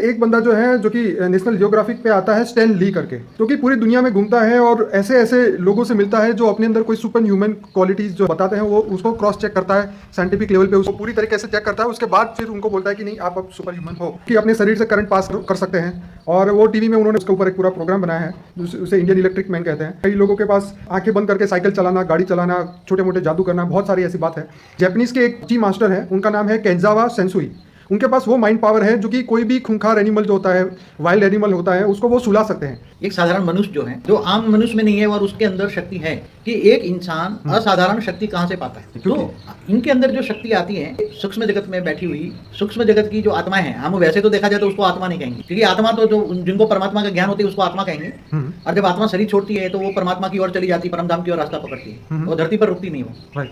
एक बंदा जो है जो कि नेशनल जियोग्राफिक पे आता है, स्टैन ली करके, जो कि पूरी दुनिया में घूमता है और ऐसे ऐसे लोगों से मिलता है जो अपने अंदर कोई सुपर ह्यूमन क्वालिटीज जो बताते हैं वो उसको क्रॉस चेक करता है साइंटिफिक लेवल पे, उसको पूरी तरीके से चेक करता है। उसके बाद फिर उनको बोलता है कि नहीं आप अब सुपर ह्यूमन हो, कि अपने शरीर से करंट पास कर सकते हैं। और वो टीवी में उन्होंने उसके ऊपर एक पूरा प्रोग्राम बनाया है, उसे इंडियन इलेक्ट्रिक मैन कहते हैं। कई लोगों के पास आंखें बंद करके साइकिल चलाना, गाड़ी चलाना, छोटे मोटे जादू करना, बहुत सारी ऐसी बात है। जापानीज के एक जी मास्टर है, उनका नाम है केंजावा सेंसुई। उनके पास वो माइंड पावर है जो कि कोई भी खूंखार एनिमल जो होता है, वाइल्ड एनिमल होता है, उसको वो सुला सकते हैं। एक साधारण मनुष्य जो है, जो आम मनुष्य में नहीं है और उसके अंदर शक्ति है कि एक इंसान असाधारण शक्ति कहाँ से पाता है। तो इनके अंदर जो शक्ति आती है सूक्ष्म जगत में बैठी हुई, सूक्ष्म जगत की जो आत्माएं हैं, हम वैसे तो देखा जाए तो उसको आत्मा नहीं कहेंगे, क्योंकि आत्मा तो जो जिनको परमात्मा का ज्ञान होती है उसको आत्मा कहेंगे। और जब आत्मा शरीर छोड़ती है तो वो परमात्मा की ओर चली जाती है, परमधाम की ओर रास्ता पकड़ती है, वो धरती पर रुकती नहीं वो।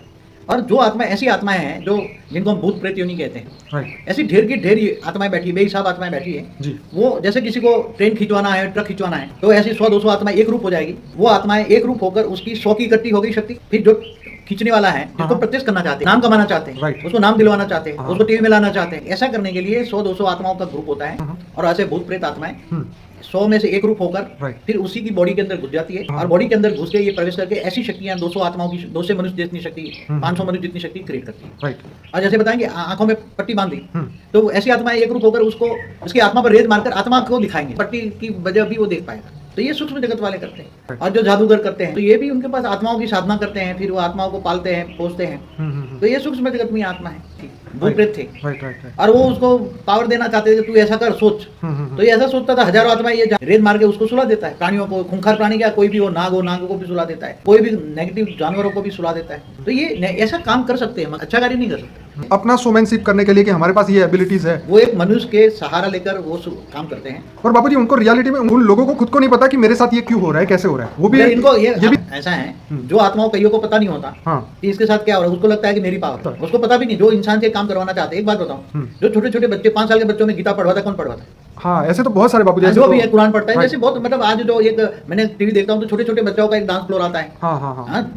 और जो आत्मा ऐसी आत्माएं हैं जो जिनको हम भूत प्रेत योनि कहते हैं, ऐसी ढेर की ढेर आत्माएं बैठी, बेहिसाब आत्माएं बैठी है जी। वो जैसे किसी को ट्रेन खिंचवाना है, ट्रक खिंचवाना है, तो ऐसी 100-200 आत्माएं एक रूप हो जाएगी। वो आत्माएं एक रूप होकर उसकी 100 की इकट्ठी हो गई शक्ति। फिर जो खींचने वाला है, जिसको प्रत्यक्ष करना चाहते हैं, नाम कमाना चाहते हैं, उसको नाम दिलवाना चाहते हैं, उसको टीवी में लाना चाहते हैं, ऐसा करने के लिए 100-200 आत्माओं का ग्रुप होता है। और ऐसे भूत प्रेत आत्माएं 100 में से एक रूप होकर फिर उसी की बॉडी के अंदर घुस जाती है। और बॉडी के अंदर घुस के ये प्रवेश करके ऐसी शक्तियां 200 आत्माओं की, 200 मनुष्य जितनी शक्ति, 500 मनुष्य जितनी शक्ति क्रिएट करती है। और जैसे बताएंगे आंखों में पट्टी बांध दी, तो ऐसी आत्माएं एक रूप होकर उसको उसकी आत्मा पर रेत मारकर आत्मा को दिखाएंगे, पट्टी की वजह भी वो देख पाएगा। तो ये सूक्ष्म जगत वाले करते हैं। और जो जादूगर करते हैं तो ये भी उनके पास आत्माओं की साधना करते हैं, फिर वो आत्माओं को पालते हैं, पोसते हैं। तो ये सूक्ष्म जगत में आत्मा है, भूत प्रेत थे। और वो उसको पावर देना चाहते थे, तू ऐसा कर, सोच। तो ये ऐसा सोचता था, हजारों आत्माएं ये रेत मार के उसको सुला देता है। प्राणियों को, खूंखार प्राणी क्या, कोई भी हो, नाग हो, नाग को भी सुला देता है, कोई भी नेगेटिव जानवरों को भी सुला देता है। तो ये ऐसा काम कर सकते हैं, अच्छा कार्य नहीं कर सकते अपना शोमैनशिप करने के लिए कि हमारे पास ये एबिलिटीज है। वो एक मनुष्य के सहारा लेकर वो काम करते हैं। और बाबूजी उनको रियलिटी में उन लोगों को खुद को नहीं पता कि मेरे साथ ये क्यों हो रहा है, कैसे हो रहा है। वो भी इनको ये भी ऐसा है, जो आत्माओं कईयों को पता नहीं होता कि इसके साथ क्या हो रहा है। उसको लगता है कि मेरी पावर, उसको पता भी नहीं। जो इंसान से काम करवाना चाहते हैं, एक बात बताऊं, जो छोटे छोटे बच्चे 5 साल के बच्चों में गीता पढ़वाता, कौन पढ़वाता है? हाँ, ऐसे तो बहुत सारे बाबूजी जो भी है कुरान पढ़ता है। जैसे बहुत मतलब आज जो एक मैंने टीवी देखता हूँ तो छोटे छोटे बच्चों का एक डांस फ्लोर आता है।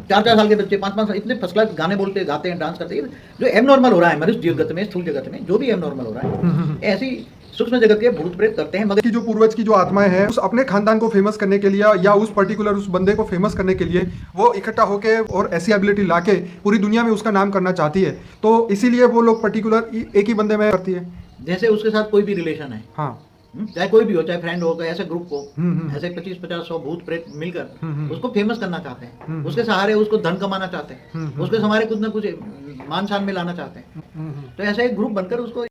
4-4 साल के बच्चे, 5-5 साल, इतने फर्स्ट क्लास गाने बोलते, गाते हैं, डांस करते हैं। जो एबनॉर्मल हो रहा है मनुष्य जगत में, स्थूल जगत में जो भी एबनॉर्मल हो रहा है, ऐसी सूक्ष्म जगत के भूत प्रेत करते हैं। मगर की जो पूर्वज की जो आत्माएं हैं, उस अपने खानदान को फेमस करने के लिए या उस पर्टिकुलर उस बंदे को फेमस करने के लिए वो इकट्ठा होके और ऐसी एबिलिटी लाके पूरी दुनिया में उसका नाम करना चाहती है। तो इसीलिए वो लोग पर्टिकुलर एक ही बंदे में करती है। जैसे उसके साथ कोई भी रिलेशन है, चाहे कोई भी हो, चाहे फ्रेंड हो, ऐसे ग्रुप को ऐसे 25-50-100 भूत प्रेत मिलकर उसको फेमस करना चाहते हैं, उसके सहारे उसको धन कमाना चाहते हैं, उसके सहारे कुछ ना कुछ मान शान में लाना चाहते हैं। तो ऐसा एक ग्रुप बनकर उसको